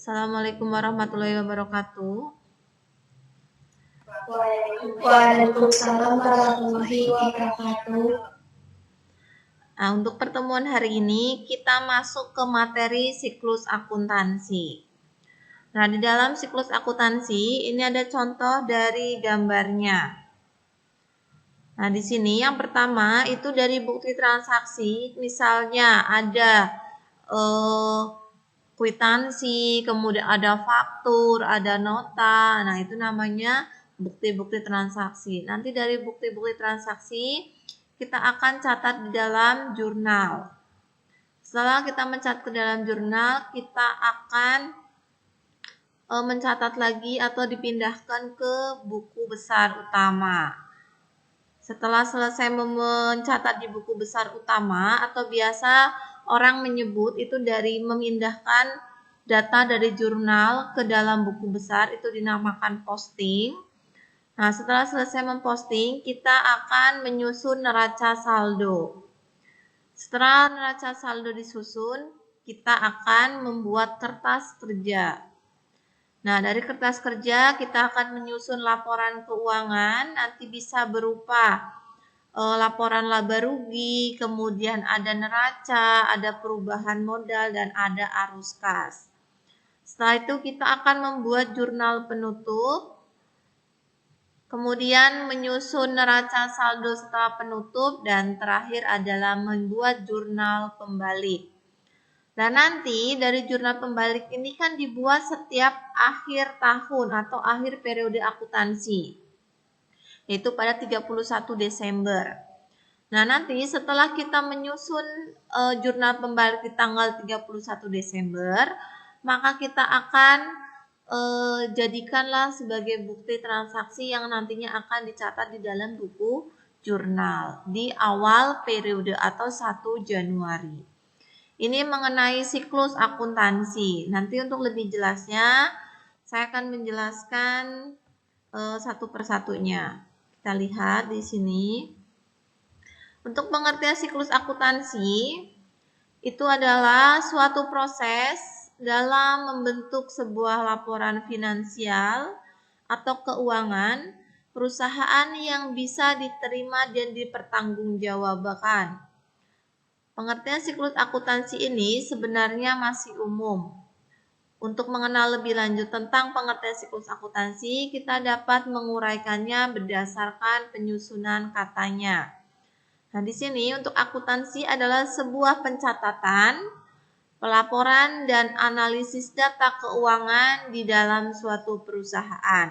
Assalamualaikum warahmatullahi wabarakatuh. Waalaikumsalam warahmatullahi wabarakatuh. Nah, untuk pertemuan hari ini kita masuk ke materi siklus akuntansi. Nah, di dalam siklus akuntansi ini ada contoh dari gambarnya. Nah, di sini yang pertama itu dari bukti transaksi, misalnya ada kwitansi, kemudian ada faktur, ada nota. Nah, itu namanya bukti-bukti transaksi. Nanti dari bukti-bukti transaksi kita akan catat di dalam jurnal. Setelah kita mencatat ke dalam jurnal, kita akan mencatat lagi atau dipindahkan ke buku besar utama. Setelah selesai mencatat di buku besar utama, atau biasa orang menyebut itu dari memindahkan data dari jurnal ke dalam buku besar, itu dinamakan posting. Nah, setelah selesai memposting, kita akan menyusun neraca saldo. Setelah neraca saldo disusun, kita akan membuat kertas kerja. Nah, dari kertas kerja kita akan menyusun laporan keuangan, nanti bisa berupa laporan laba rugi, kemudian ada neraca, ada perubahan modal, dan ada arus kas. Setelah itu kita akan membuat jurnal penutup, kemudian menyusun neraca saldo setelah penutup, dan terakhir adalah membuat jurnal pembalik. Dan nanti dari jurnal pembalik ini kan dibuat setiap akhir tahun atau akhir periode akuntansi, yaitu pada 31 Desember. Nah, nanti setelah kita menyusun jurnal pembalik di tanggal 31 Desember, maka kita akan jadikanlah sebagai bukti transaksi yang nantinya akan dicatat di dalam buku jurnal di awal periode atau 1 Januari. Ini mengenai siklus akuntansi. Nanti untuk lebih jelasnya, saya akan menjelaskan satu persatunya. Kita lihat di sini. Untuk pengertian siklus akuntansi, itu adalah suatu proses dalam membentuk sebuah laporan finansial atau keuangan perusahaan yang bisa diterima dan dipertanggungjawabkan. Pengertian siklus akuntansi ini sebenarnya masih umum. Untuk mengenal lebih lanjut tentang pengertian siklus akuntansi, kita dapat menguraikannya berdasarkan penyusunan katanya. Nah, di sini untuk akuntansi adalah sebuah pencatatan, pelaporan, dan analisis data keuangan di dalam suatu perusahaan.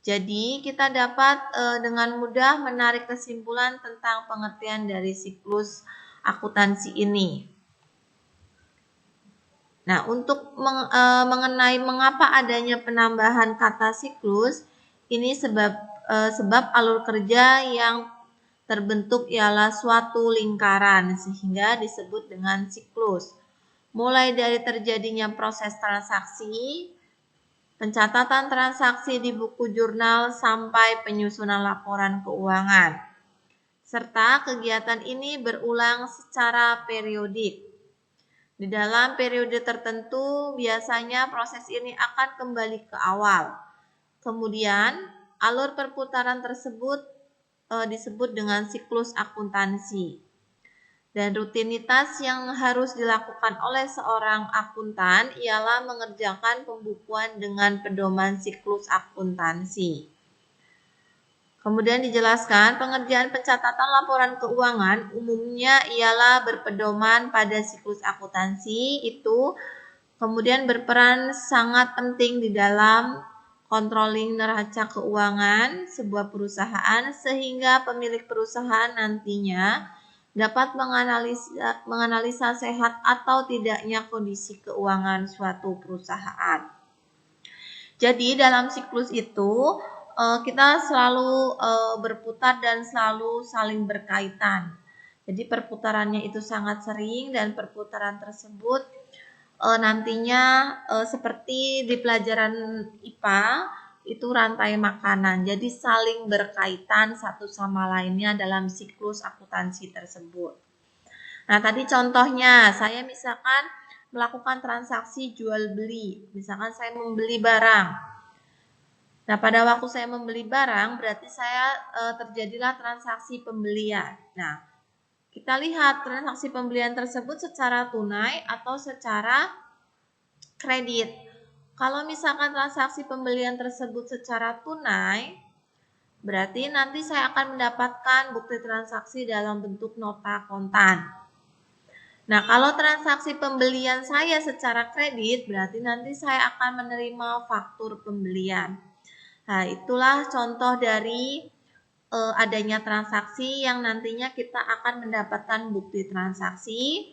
Jadi, kita dapat dengan mudah menarik kesimpulan tentang pengertian dari siklus akuntansi ini. Nah, untuk mengenai mengapa adanya penambahan kata siklus, ini sebab alur kerja yang terbentuk ialah suatu lingkaran sehingga disebut dengan siklus. Mulai dari terjadinya proses transaksi, pencatatan transaksi di buku jurnal sampai penyusunan laporan keuangan. Serta kegiatan ini berulang secara periodik. Di dalam periode tertentu biasanya proses ini akan kembali ke awal. Kemudian alur perputaran tersebut disebut dengan siklus akuntansi. Dan rutinitas yang harus dilakukan oleh seorang akuntan ialah mengerjakan pembukuan dengan pedoman siklus akuntansi. Kemudian dijelaskan pengerjaan pencatatan laporan keuangan umumnya ialah berpedoman pada siklus akuntansi itu kemudian berperan sangat penting di dalam controlling neraca keuangan sebuah perusahaan sehingga pemilik perusahaan nantinya dapat menganalisa sehat atau tidaknya kondisi keuangan suatu perusahaan. Jadi dalam siklus itu kita selalu berputar dan selalu saling berkaitan. Jadi perputarannya itu sangat sering dan perputaran tersebut nantinya seperti di pelajaran IPA itu rantai makanan. Jadi saling berkaitan satu sama lainnya dalam siklus akuntansi tersebut. Nah, tadi contohnya saya misalkan melakukan transaksi jual beli. Misalkan saya membeli barang. Nah, pada waktu saya membeli barang berarti terjadilah transaksi pembelian. Nah, kita lihat transaksi pembelian tersebut secara tunai atau secara kredit. Kalau misalkan transaksi pembelian tersebut secara tunai, berarti nanti saya akan mendapatkan bukti transaksi dalam bentuk nota kontan. Nah, kalau transaksi pembelian saya secara kredit, berarti nanti saya akan menerima faktur pembelian. Nah, itulah contoh dari adanya transaksi yang nantinya kita akan mendapatkan bukti transaksi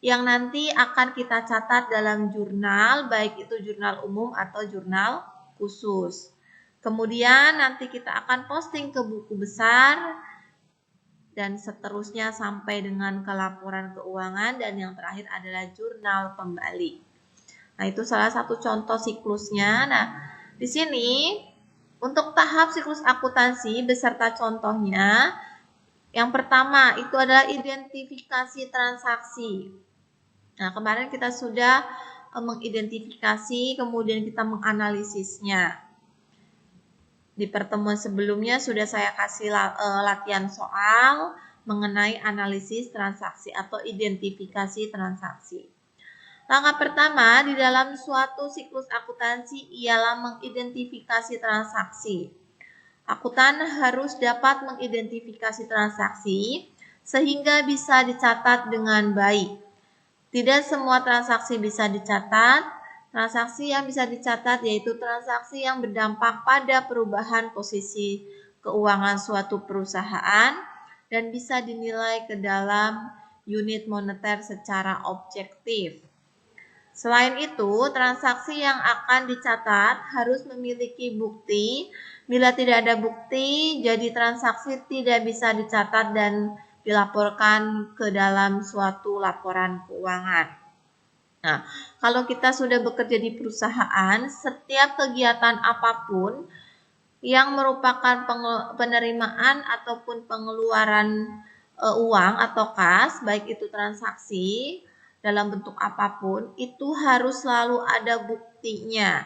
yang nanti akan kita catat dalam jurnal, baik itu jurnal umum atau jurnal khusus. Kemudian nanti kita akan posting ke buku besar dan seterusnya sampai dengan ke laporan keuangan dan yang terakhir adalah jurnal pembalik. Nah, itu salah satu contoh siklusnya. Nah, di sini untuk tahap siklus akuntansi beserta contohnya, yang pertama itu adalah identifikasi transaksi. Nah, kemarin kita sudah mengidentifikasi, kemudian kita menganalisisnya. Di pertemuan sebelumnya sudah saya kasih latihan soal mengenai analisis transaksi atau identifikasi transaksi. Langkah pertama di dalam suatu siklus akuntansi ialah mengidentifikasi transaksi. Akuntan harus dapat mengidentifikasi transaksi sehingga bisa dicatat dengan baik. Tidak semua transaksi bisa dicatat. Transaksi yang bisa dicatat yaitu transaksi yang berdampak pada perubahan posisi keuangan suatu perusahaan dan bisa dinilai ke dalam unit moneter secara objektif. Selain itu, transaksi yang akan dicatat harus memiliki bukti. Bila tidak ada bukti, jadi transaksi tidak bisa dicatat dan dilaporkan ke dalam suatu laporan keuangan. Nah, kalau kita sudah bekerja di perusahaan, setiap kegiatan apapun yang merupakan penerimaan ataupun pengeluaran uang atau kas, baik itu transaksi dalam bentuk apapun, itu harus selalu ada buktinya.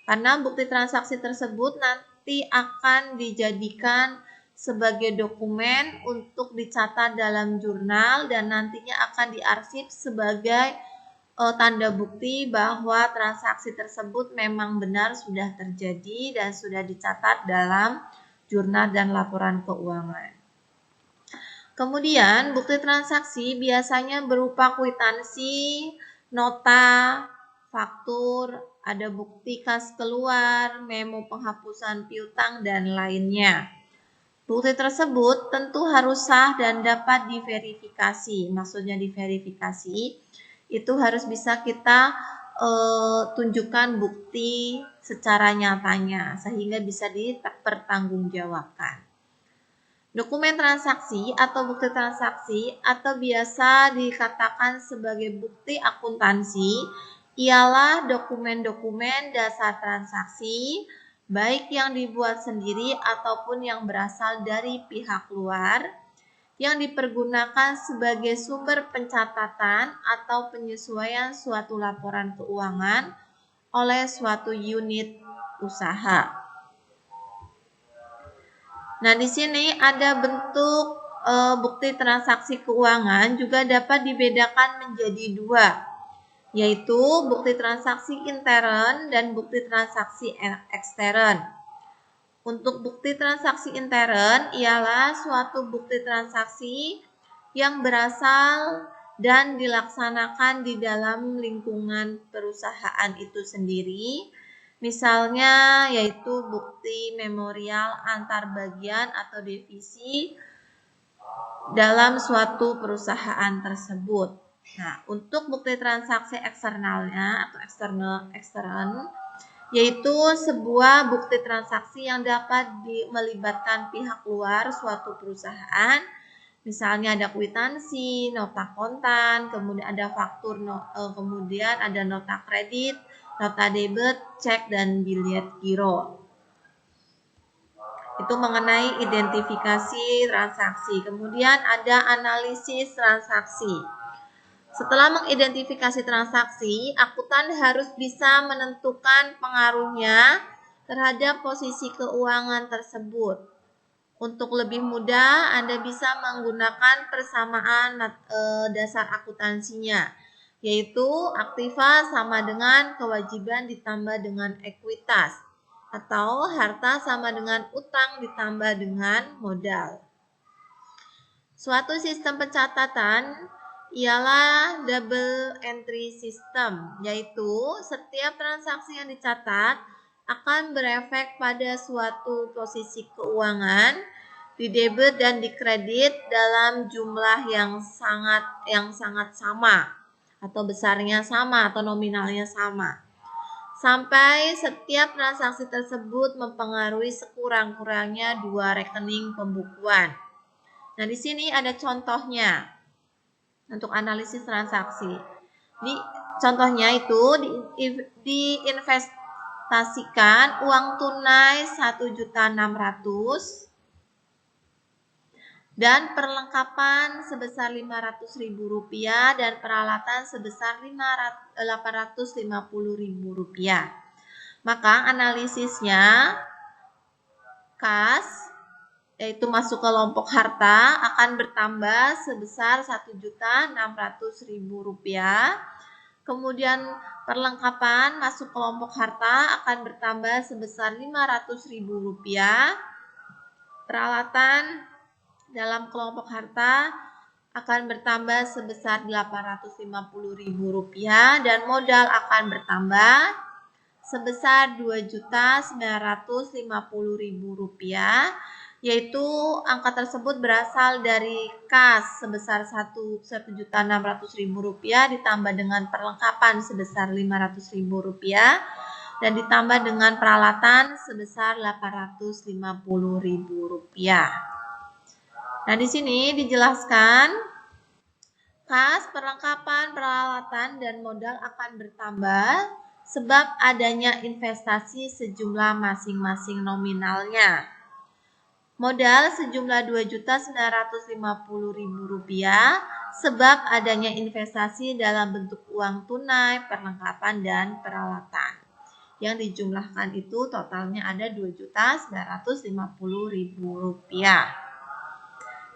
Karena bukti transaksi tersebut nanti akan dijadikan sebagai dokumen untuk dicatat dalam jurnal dan nantinya akan diarsip sebagai tanda bukti bahwa transaksi tersebut memang benar sudah terjadi dan sudah dicatat dalam jurnal dan laporan keuangan. Kemudian bukti transaksi biasanya berupa kwitansi, nota, faktur, ada bukti kas keluar, memo penghapusan piutang, dan lainnya. Bukti tersebut tentu harus sah dan dapat diverifikasi. Maksudnya diverifikasi, itu harus bisa kita tunjukkan bukti secara nyatanya sehingga bisa dipertanggungjawabkan. Dokumen transaksi atau bukti transaksi atau biasa dikatakan sebagai bukti akuntansi ialah dokumen-dokumen dasar transaksi baik yang dibuat sendiri ataupun yang berasal dari pihak luar yang dipergunakan sebagai sumber pencatatan atau penyesuaian suatu laporan keuangan oleh suatu unit usaha. Nah, di sini ada bentuk bukti transaksi keuangan juga dapat dibedakan menjadi dua, yaitu bukti transaksi intern dan bukti transaksi ekstern. Untuk bukti transaksi intern ialah suatu bukti transaksi yang berasal dan dilaksanakan di dalam lingkungan perusahaan itu sendiri. Misalnya yaitu bukti memorial antar bagian atau divisi dalam suatu perusahaan tersebut. Nah, untuk bukti transaksi eksternalnya atau ekstern yaitu sebuah bukti transaksi yang dapat melibatkan pihak luar suatu perusahaan. Misalnya ada kwitansi, nota kontan, kemudian ada faktur, kemudian ada nota kredit, nota debit, cek, dan biliet giro. Itu mengenai identifikasi transaksi. Kemudian ada analisis transaksi. Setelah mengidentifikasi transaksi, akuntan harus bisa menentukan pengaruhnya terhadap posisi keuangan tersebut. Untuk lebih mudah, Anda bisa menggunakan persamaan dasar akuntansinya, yaitu aktiva sama dengan kewajiban ditambah dengan ekuitas, atau harta sama dengan utang ditambah dengan modal. Suatu sistem pencatatan ialah double entry system, yaitu setiap transaksi yang dicatat akan berefek pada suatu posisi keuangan di debit dan di kredit dalam jumlah yang sangat sama atau besarnya sama atau nominalnya sama, sampai setiap transaksi tersebut mempengaruhi sekurang-kurangnya 2 rekening pembukuan. Nah, di sini ada contohnya untuk analisis transaksi. Contohnya itu diinvestasikan uang tunai 1.600.000 dan perlengkapan sebesar Rp500.000 dan peralatan sebesar Rp850.000. Maka analisisnya kas, yaitu masuk kelompok harta, akan bertambah sebesar Rp1.600.000. Kemudian perlengkapan masuk kelompok harta akan bertambah sebesar Rp500.000. Peralatan dalam kelompok harta akan bertambah sebesar Rp850.000 dan modal akan bertambah sebesar Rp2.950.000, yaitu angka tersebut berasal dari kas sebesar Rp1.600.000 ditambah dengan perlengkapan sebesar Rp500.000 dan ditambah dengan peralatan sebesar Rp850.000. Nah, di sini dijelaskan kas, perlengkapan, peralatan, dan modal akan bertambah sebab adanya investasi sejumlah masing-masing nominalnya. Modal sejumlah Rp2.950.000 sebab adanya investasi dalam bentuk uang tunai, perlengkapan, dan peralatan. Yang dijumlahkan itu totalnya ada Rp2.950.000.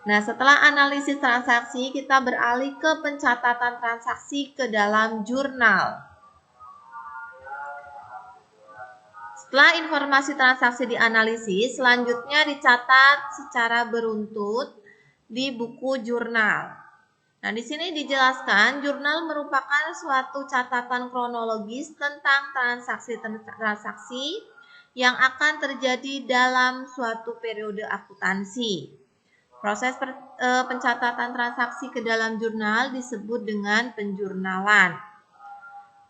Nah, setelah analisis transaksi, kita beralih ke pencatatan transaksi ke dalam jurnal. Setelah informasi transaksi dianalisis, selanjutnya dicatat secara beruntut di buku jurnal. Nah, di sini dijelaskan jurnal merupakan suatu catatan kronologis tentang transaksi-transaksi yang akan terjadi dalam suatu periode akuntansi. Proses pencatatan transaksi ke dalam jurnal disebut dengan penjurnalan.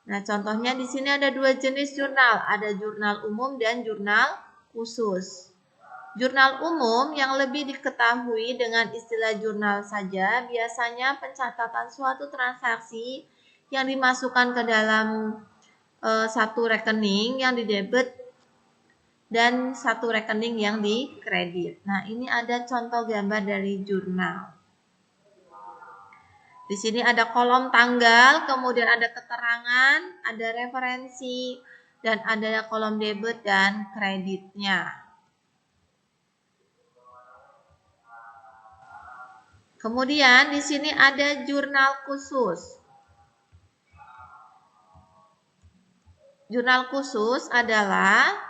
Nah, contohnya di sini ada 2 jenis jurnal, ada jurnal umum dan jurnal khusus. Jurnal umum yang lebih diketahui dengan istilah jurnal saja, biasanya pencatatan suatu transaksi yang dimasukkan ke dalam satu rekening yang didebit dan satu rekening yang dikredit. Nah, ini ada contoh gambar dari jurnal. Di sini ada kolom tanggal, kemudian ada keterangan, ada referensi, dan ada kolom debit dan kreditnya. Kemudian di sini ada jurnal khusus. Jurnal khusus adalah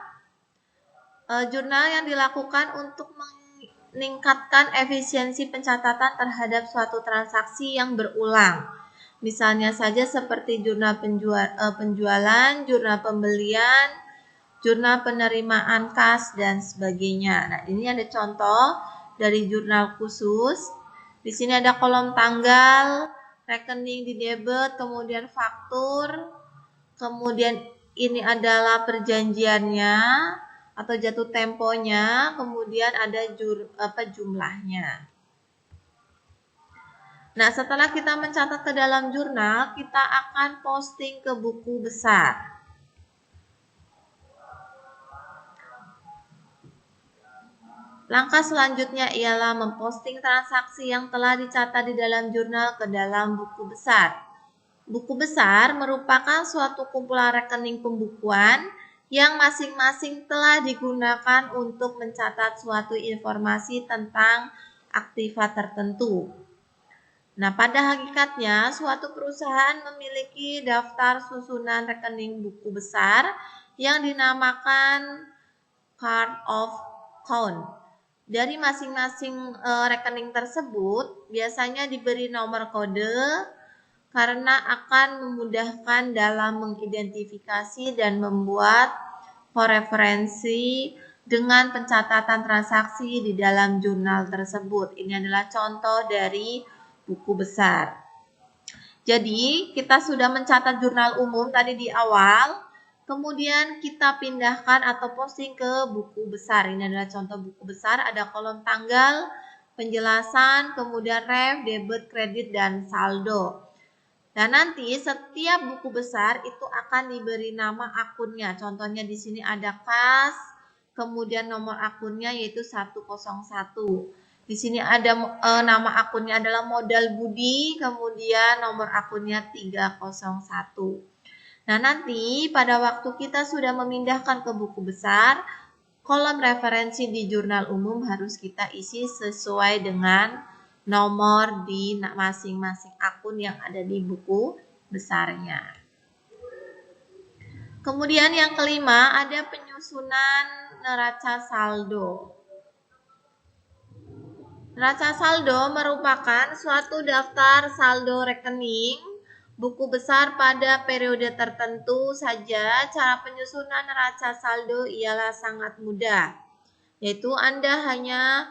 jurnal yang dilakukan untuk meningkatkan efisiensi pencatatan terhadap suatu transaksi yang berulang. Misalnya saja seperti jurnal penjualan, jurnal pembelian, jurnal penerimaan kas, dan sebagainya. Nah, ini ada contoh dari jurnal khusus. Di sini ada kolom tanggal, rekening di debit, kemudian faktur, kemudian ini adalah perjanjiannya atau jatuh temponya, kemudian ada jumlahnya. Nah, setelah kita mencatat ke dalam jurnal, kita akan posting ke buku besar. Langkah selanjutnya ialah memposting transaksi yang telah dicatat di dalam jurnal ke dalam buku besar. Buku besar merupakan suatu kumpulan rekening pembukuan yang masing-masing telah digunakan untuk mencatat suatu informasi tentang aktiva tertentu. Nah, pada hakikatnya, suatu perusahaan memiliki daftar susunan rekening buku besar yang dinamakan Chart of Account. Dari masing-masing rekening tersebut, biasanya diberi nomor kode karena akan memudahkan dalam mengidentifikasi dan membuat koreferensi dengan pencatatan transaksi di dalam jurnal tersebut. Ini adalah contoh dari buku besar. Jadi, kita sudah mencatat jurnal umum tadi di awal, kemudian kita pindahkan atau posting ke buku besar. Ini adalah contoh buku besar, ada kolom tanggal, penjelasan, kemudian ref, debit, kredit, dan saldo. Dan nanti setiap buku besar itu akan diberi nama akunnya. Contohnya di sini ada kas, kemudian nomor akunnya yaitu 101. Di sini ada nama akunnya adalah modal budi, kemudian nomor akunnya 301. Nah, nanti pada waktu kita sudah memindahkan ke buku besar, kolom referensi di jurnal umum harus kita isi sesuai dengan nomor di masing-masing akun yang ada di buku besarnya. Kemudian yang kelima ada penyusunan neraca saldo. Neraca saldo merupakan suatu daftar saldo rekening buku besar pada periode tertentu saja. Cara penyusunan neraca saldo ialah sangat mudah, yaitu Anda hanya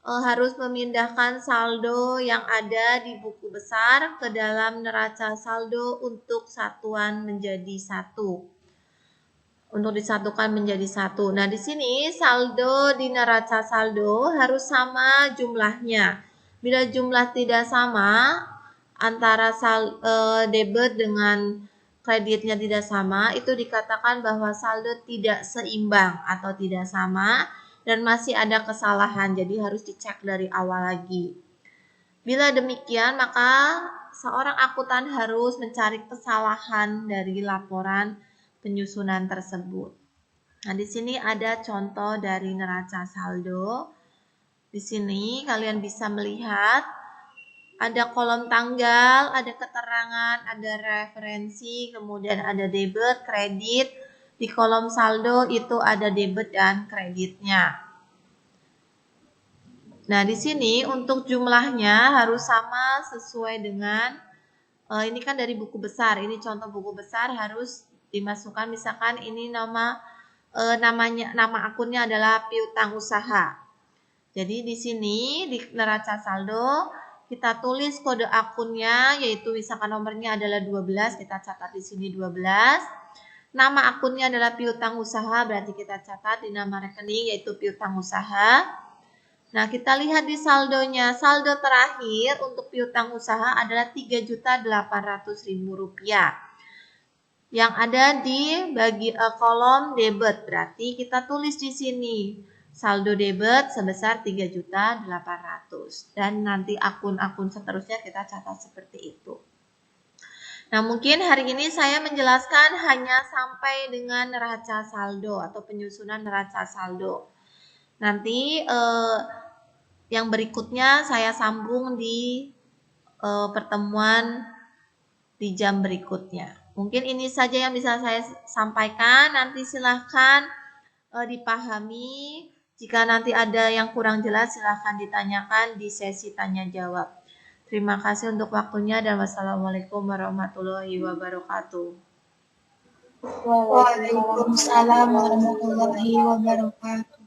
harus memindahkan saldo yang ada di buku besar ke dalam neraca saldo untuk satuan menjadi satu. Untuk disatukan menjadi satu. Nah, di sini saldo di neraca saldo harus sama jumlahnya. Bila jumlah tidak sama, antara debit dengan kreditnya tidak sama, itu dikatakan bahwa saldo tidak seimbang atau tidak sama dan masih ada kesalahan. Jadi harus dicek dari awal lagi. Bila demikian, maka seorang akuntan harus mencari kesalahan dari laporan penyusunan tersebut. Nah, di sini ada contoh dari neraca saldo. Di sini kalian bisa melihat ada kolom tanggal, ada keterangan, ada referensi, kemudian ada debit, kredit. Di kolom saldo itu ada debit dan kreditnya. Nah, di sini untuk jumlahnya harus sama sesuai dengan ini kan dari buku besar. Ini contoh buku besar harus dimasukkan, misalkan ini nama akunnya adalah piutang usaha. Jadi di sini di neraca saldo kita tulis kode akunnya, yaitu misalkan nomornya adalah 12, kita catat di sini 12. Nama akunnya adalah piutang usaha, berarti kita catat di nama rekening yaitu piutang usaha. Nah, kita lihat di saldonya. Saldo terakhir untuk piutang usaha adalah Rp3.800.000. Yang ada di kolom debit, berarti kita tulis di sini saldo debit sebesar 3.800.000 dan nanti akun-akun seterusnya kita catat seperti itu. Nah, mungkin hari ini saya menjelaskan hanya sampai dengan neraca saldo atau penyusunan neraca saldo. Nanti yang berikutnya saya sambung di pertemuan di jam berikutnya. Mungkin ini saja yang bisa saya sampaikan. Nanti silahkan dipahami. Jika nanti ada yang kurang jelas, silahkan ditanyakan di sesi tanya jawab. Terima kasih untuk waktunya dan wassalamualaikum warahmatullahi wabarakatuh. Waalaikumsalam warahmatullahi wabarakatuh.